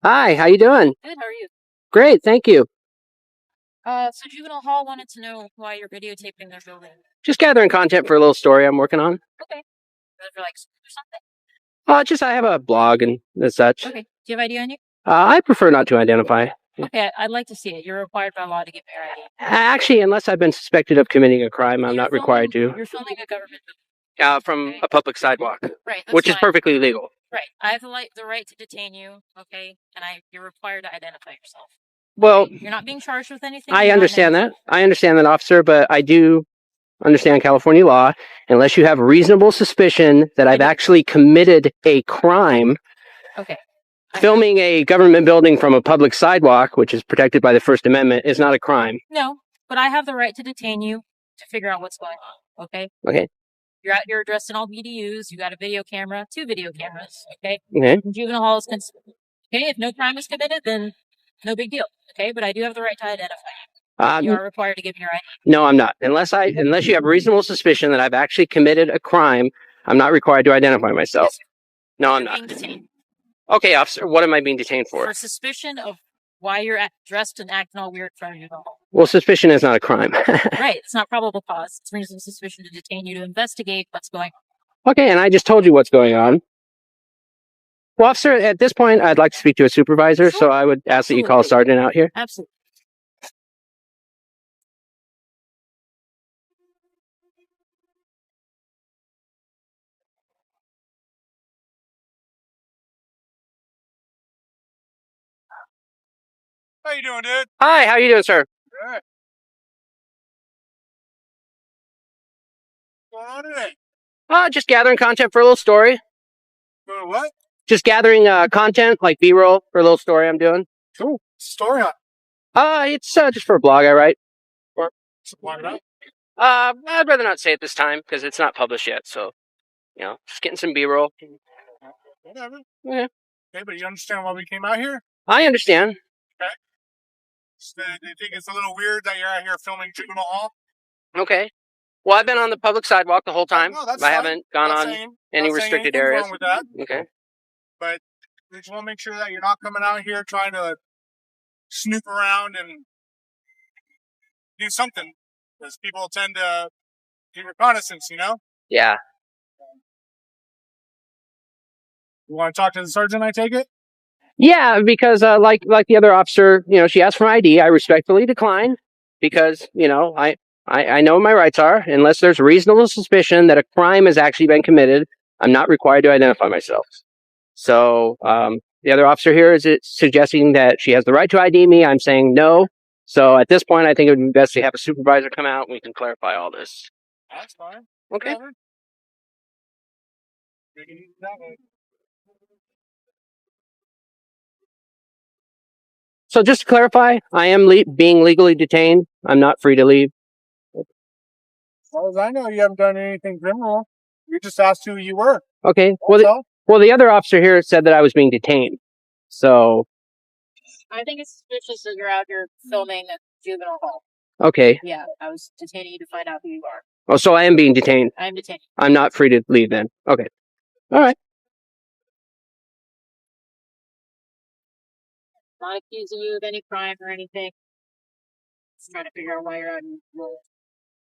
Hi, how you doing? Good, how are you? Great, thank you. So Juvenile Hall wanted to know why you're videotaping their building. Just gathering content for a little story I'm working on. Okay. For like school or something? Just I have a blog and such. Okay. Do you have ID on you? I prefer not to identify. Okay, I'd like to see it. You're required by law to give me your ID. Actually, unless I've been suspected of committing a crime, I'm not required to. You're filming a government building. From a public sidewalk, Right, that's which is fine. perfectly legal. Right. I have the right to detain you, okay? And you're required to identify yourself. Well, okay? You're not being charged with anything. I understand that. I understand that, officer, but I do understand California law. Unless you have reasonable suspicion that I've actually committed a crime. Okay. Filming a government building from a public sidewalk, which is protected by the First Amendment, is not a crime. No, but I have the right to detain you to figure out what's going on, okay? Okay. You're dressed in all BDUs. You got a video camera, 2 video cameras, okay? Okay. Juvenile Hall is okay. If no crime is committed, then no big deal, okay? But I do have the right to identify you. You are required to give me your ID. No, I'm not. Unless you have reasonable suspicion that I've actually committed a crime, I'm not required to identify myself. Yes, no, I'm not. Being detained. Okay, officer, what am I being detained for? For suspicion of why you're dressed and acting all weird in front of Juvenile Hall. Well, suspicion is not a crime. Right, it's not probable cause. It's reasonable suspicion to detain you to investigate what's going on. Okay, and I just told you what's going on. Well, officer, at this point, I'd like to speak to a supervisor, so I would ask that you call a sergeant out here. Absolutely. How you doing, dude? Hi, how you doing, sir? Good. What's going on today? Just gathering content for a little story. Doing what? Just gathering content, like B-roll for a little story I'm doing. Cool. Story on. It's just for a blog I write. Why I'd rather not say it this time because it's not published yet. So, just getting some B-roll. Whatever. Yeah. Okay, but you understand why we came out here? I understand. Okay. So, do you think it's a little weird that you're out here filming Juvenile Hall? Okay. Well, I've been on the public sidewalk the whole time. No, that's I fine. haven't gone on any restricted areas. Wrong with that. Okay. But we just want to make sure that you're not coming out here trying to snoop around and do something. Because people tend to do reconnaissance, Yeah. You want to talk to the sergeant, I take it? Yeah, because like the other officer, she asked for my ID. I respectfully declined because, I know what my rights are. Unless there's reasonable suspicion that a crime has actually been committed, I'm not required to identify myself. So the other officer here is suggesting that she has the right to ID me. I'm saying no. So at this point, I think it would be best to have a supervisor come out and we can clarify all this. That's fine. Okay. Whatever. We can use that one. So just to clarify, I am being legally detained. I'm not free to leave. As far as I know, you haven't done anything criminal. You just asked who you were. Okay. Well, the other officer here said that I was being detained. So. I think it's suspicious that you're out here filming at Juvenile Hall. Okay. Yeah, I was detaining you to find out who you are. Oh, so I am being detained. I am detained. I'm not free to leave then. Okay. All right. Not accusing you of any crime or anything. Just trying to figure out why you're out in the world.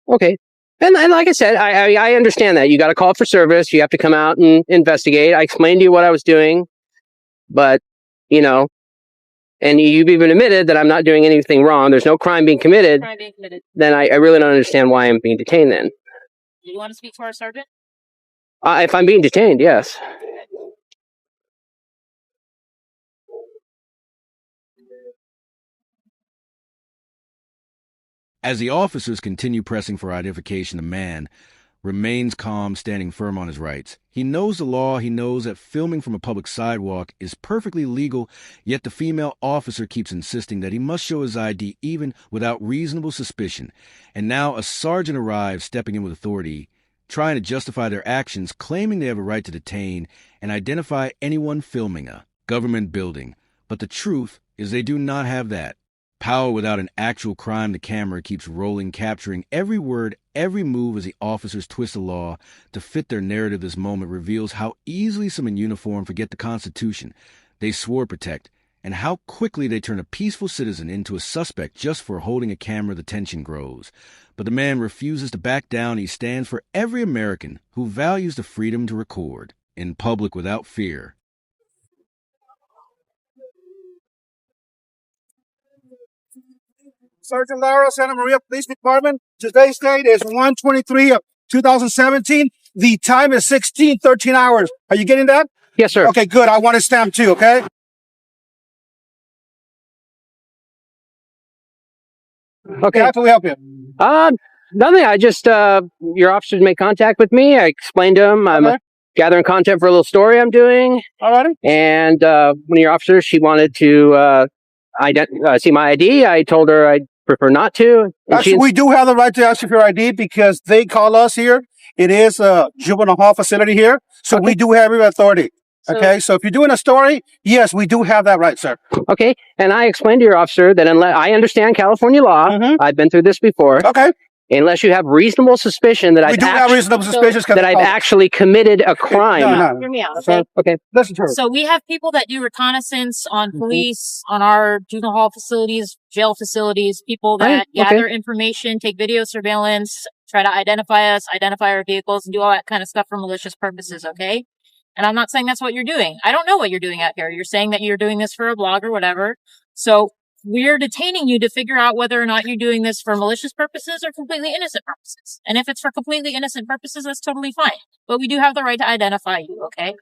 Okay. And like I said, I understand that. You got to call for service. You have to come out and investigate. I explained to you what I was doing. But, and you've even admitted that I'm not doing anything wrong. There's no crime being committed. Then I really don't understand why I'm being detained then. Do you want to speak to our sergeant? If I'm being detained, yes. As the officers continue pressing for identification, the man remains calm, standing firm on his rights. He knows the law. He knows that filming from a public sidewalk is perfectly legal, yet the female officer keeps insisting that he must show his ID even without reasonable suspicion. And now a sergeant arrives, stepping in with authority, trying to justify their actions, claiming they have a right to detain and identify anyone filming a government building. But the truth is they do not have that. Power without an actual crime. The camera keeps rolling, capturing every word, every move as the officers twist the law to fit their narrative. This moment reveals how easily some in uniform forget the Constitution they swore to protect and how quickly they turn a peaceful citizen into a suspect just for holding a camera. The tension grows. But the man refuses to back down. He stands for every American who values the freedom to record in public without fear. Sergeant Lara, Santa Maria Police Department. Today's date is 1/23 of 2017. The time is 16:13 hours. Are you getting that? Yes, sir. Okay, good. I want to stamp too, okay? Okay. How can we help you? Nothing. I just, your officers made contact with me. I explained to them I'm Okay. gathering content for a little story I'm doing. All righty. And one of your officers, she wanted to see my ID. I told her I'd prefer not to. And Actually, we do have the right to ask you for your ID because they call us here. It is a juvenile hall facility here. So Okay. we do have your authority. So- Okay, so if you're doing a story, yes, we do have that right, sir. Okay. And I explained to your officer that unless I understand California law, Mhm. I've been through this before. Okay, Unless you have reasonable suspicion that we do have reasonable suspicions. that I've actually committed a crime. No. Hear me out, So, okay? Okay. listen to her. So we have people that do reconnaissance on police, on our juvenile hall facilities, jail facilities, people that Right, okay. gather information, take video surveillance, try to identify us, identify our vehicles, and do all that kind of stuff for malicious purposes, okay? And I'm not saying that's what you're doing. I don't know what you're doing out here. You're saying that you're doing this for a blog or whatever. So we're detaining you to figure out whether or not you're doing this for malicious purposes or completely innocent purposes. And if it's for completely innocent purposes, that's totally fine. But we do have the right to identify you, okay?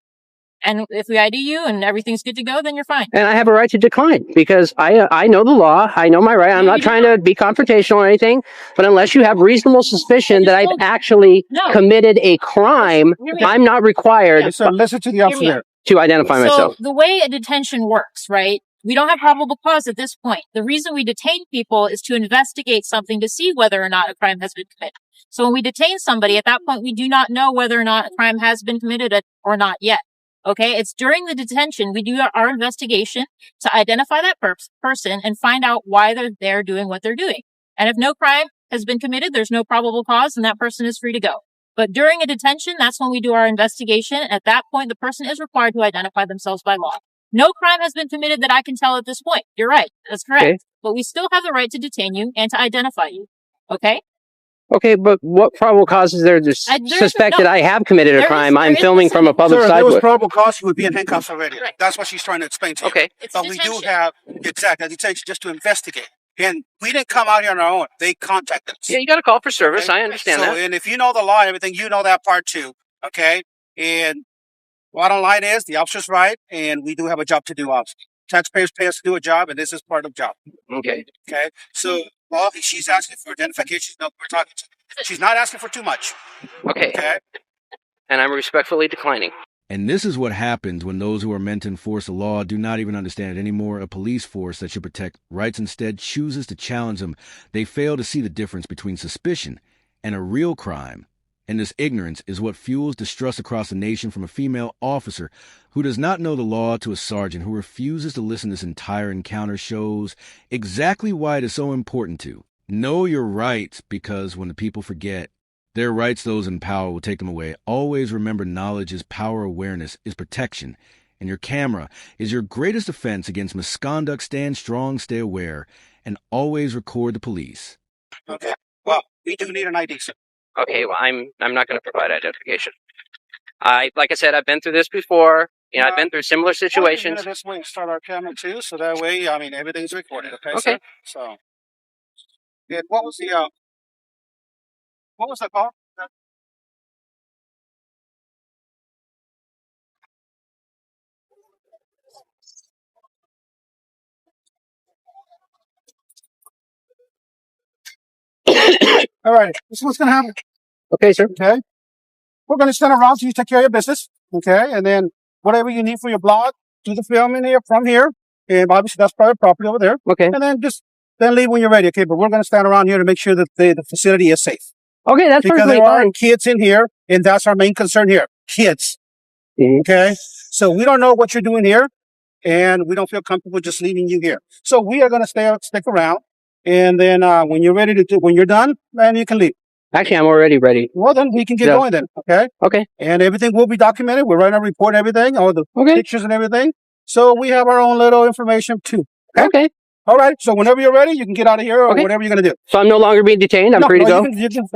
And if we ID you and everything's good to go, then you're fine. And I have a right to decline because I know the law. I know my right. I'm No, not you trying don't. to be confrontational or anything. But unless you have reasonable suspicion that I've actually No. committed a crime, Hear me out. I'm not required Yes, sir. Listen to the Hear officer me out. there. to identify myself. So the way a detention works, right? We don't have probable cause at this point. The reason we detain people is to investigate something to see whether or not a crime has been committed. So when we detain somebody, at that point, we do not know whether or not a crime has been committed or not yet. Okay? It's during the detention, we do our investigation to identify that person and find out why they're there doing what they're doing. And if no crime has been committed, there's no probable cause, and that person is free to go. But during a detention, that's when we do our investigation. At that point, the person is required to identify themselves by law. No crime has been committed that I can tell at this point. You're right. That's correct. Okay. But we still have the right to detain you and to identify you. Okay? Okay, but what probable cause is there to there's suspect no- that I have committed a there is- crime? there I'm is filming from a public Sir, if there was sidewalk. probable cause, you would be in handcuffs already. Right. That's what she's trying to explain to you. Okay. It's But we do detention. have, exactly, detention just to investigate. And we didn't come out here on our own. They contacted us. Yeah, you got a call for service. Okay? I understand So, that. and if you know the law and everything, you know that part too. Okay? And bottom line is, the officer's right, and we do have a job to do, officer. Taxpayers pay us to do a job, and this is part of the job. Okay. Okay? So, well, she's asking for identification. No, we're talking to. She's not asking for too much. Okay. Okay? And I'm respectfully declining. And this is what happens when those who are meant to enforce the law do not even understand it anymore. A police force that should protect rights instead chooses to challenge them. They fail to see the difference between suspicion and a real crime. And this ignorance is what fuels distrust across the nation, from a female officer who does not know the law to a sergeant who refuses to listen. This entire encounter shows exactly why it is so important to know your rights, because when the people forget their rights, those in power will take them away. Always remember, knowledge is power, awareness is protection, and your camera is your greatest defense against misconduct. Stand strong, stay aware, and always record the police. Okay. Well, we do need an ID, sir. Okay, well, I'm not going to provide identification. Like I said, I've been through this before. You know, I've been through similar situations. This way, start our camera too, so that way, I mean, everything's recorded. Okay. Okay. Sir? So, yeah, what was the call? All right. This is what's going to happen. Okay, sir. Okay. We're going to stand around so you take care of your business. Okay. And then whatever you need for your blog, do the filming here from here. And obviously that's private property over there. Okay. And then leave when you're ready. Okay. But we're going to stand around here to make sure that the facility is safe. Okay, that's Because perfectly there are fine. kids in here, and that's our main concern here. Kids. Mhm. Okay. So we don't know what you're doing here, and we don't feel comfortable just leaving you here. So we are going to stick around. And then when you're done, then you can leave. Actually, I'm already ready. Well, then we can get Yeah. going then. Okay. Okay. And everything will be documented. We're writing a report and everything, all the Okay. pictures and everything. So we have our own little information too. Okay. All right. So whenever you're ready, you can get out of here or Okay. whatever you're going to do. So I'm no longer being detained. I'm free to go.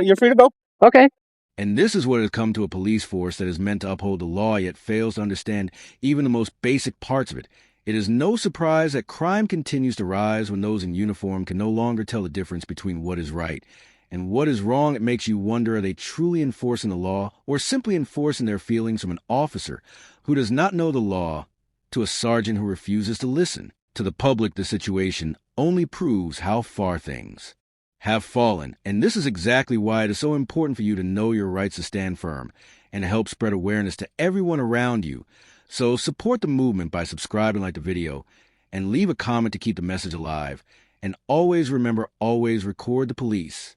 You're free to go. Okay. And this is what has come to a police force that is meant to uphold the law yet fails to understand even the most basic parts of it. It is no surprise that crime continues to rise when those in uniform can no longer tell the difference between what is right and what is wrong. It makes you wonder, are they truly enforcing the law or simply enforcing their feelings from an officer who does not know the law to a sergeant who refuses to listen? To the public, the situation only proves how far things have fallen. And this is exactly why it is so important for you to know your rights, to stand firm, and to help spread awareness to everyone around you. So support the movement by subscribing, like the video, and leave a comment to keep the message alive. And always remember, always record the police.